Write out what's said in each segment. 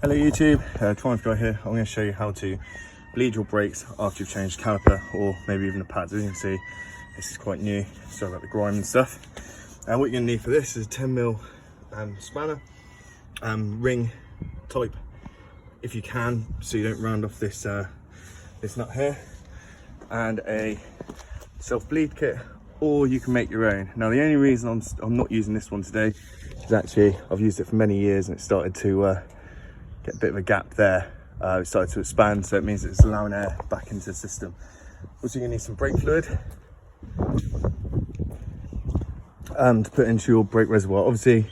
Hello YouTube, Triumph Guy here. I'm going to show you how to bleed your brakes after you've changed caliper or maybe even the pads. As you can see, this is quite new, sorry about the grime and stuff. And what you're going to need for this is a 10mm spanner, ring type if you can, so you don't round off this this nut here, and a self-bleed kit, or you can make your own. Now the only reason I'm not using this one today is actually I've used it for many years and it started to get a bit of a gap there. It started to expand, so it means it's allowing air back into the system. Also, you're gonna need some brake fluid to put into your brake reservoir. Obviously,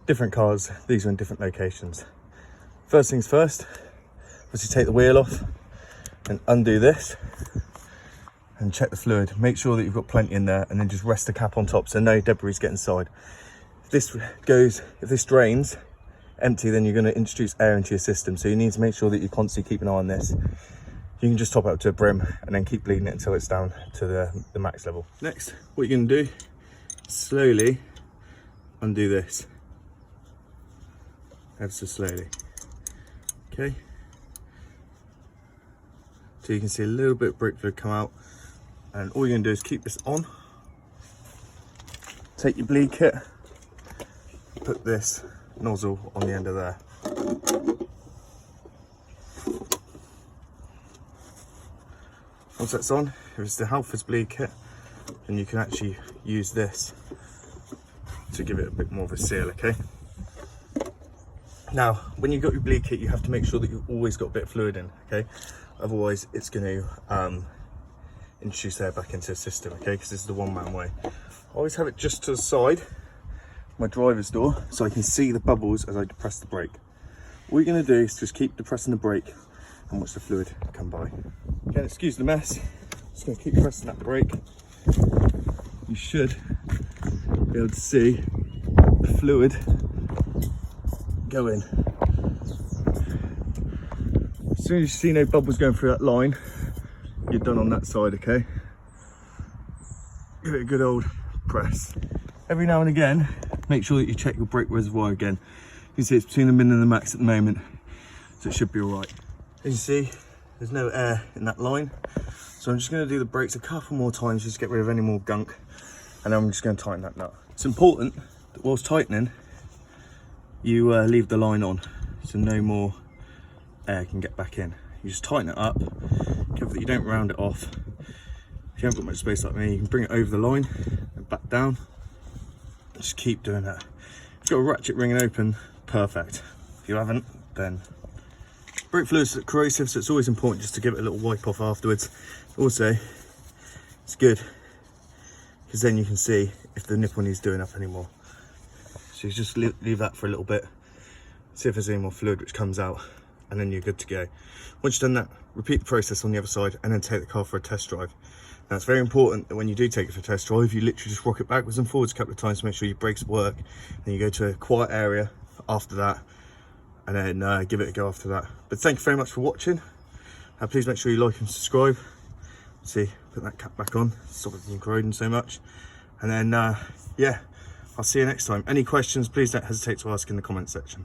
different cars, these are in different locations. First things first, obviously take the wheel off and undo this and check the fluid. Make sure that you've got plenty in there, and then just rest the cap on top so no debris get inside. If this drains empty, then you're going to introduce air into your system, so you need to make sure that you constantly keep an eye on this. You can just top it up to a brim and then keep bleeding it until it's down to the max level. Next, what you're going to do, slowly undo this, ever so slowly. Okay, so you can see a little bit of brake fluid come out, and all you're going to do is keep this on, take your bleed kit, put this nozzle on the end of there. Once that's on, if it's the Halfords bleed kit, then you can actually use this to give it a bit more of a seal, okay? Now, when you've got your bleed kit, you have to make sure that you've always got a bit of fluid in, okay? Otherwise, it's going to introduce air back into the system, okay? Because this is the one-man way. I always have it just to the side my driver's door, so I can see the bubbles as I depress the brake. All you're going to do is just keep depressing the brake and watch the fluid come by. Again, excuse the mess, just going to keep pressing that brake. You should be able to see the fluid go in. As soon as you see no bubbles going through that line, you're done on that side, okay? Give it a good old press. Every now and again, make sure that you check your brake reservoir again. You can see it's between the min and the max at the moment, so it should be all right. As you see, there's no air in that line, so I'm just going to do the brakes a couple more times just to get rid of any more gunk, and then I'm just going to tighten that nut. It's important that whilst tightening, you leave the line on, so no more air can get back in. You just tighten it up, careful that you don't round it off. If you haven't got much space like me, you can bring it over the line and back down. Just keep doing that. If you've got a ratchet ring and open, perfect. If you haven't, then brake fluid's corrosive, so it's always important just to give it a little wipe off afterwards. Also, it's good because then you can see if the nipple needs doing up anymore. So you just leave that for a little bit, see if there's any more fluid which comes out, and then you're good to go. Once you've done that, repeat the process on the other side and then take the car for a test drive. Now it's very important that when you do take it for a test drive, you literally just rock it backwards and forwards a couple of times to make sure your brakes work. Then you go to a quiet area after that, and then give it a go after that. But thank you very much for watching. Please make sure you like and subscribe. See, put that cap back on, stop it from corroding so much. And then, yeah, I'll see you next time. Any questions, please don't hesitate to ask in the comment section.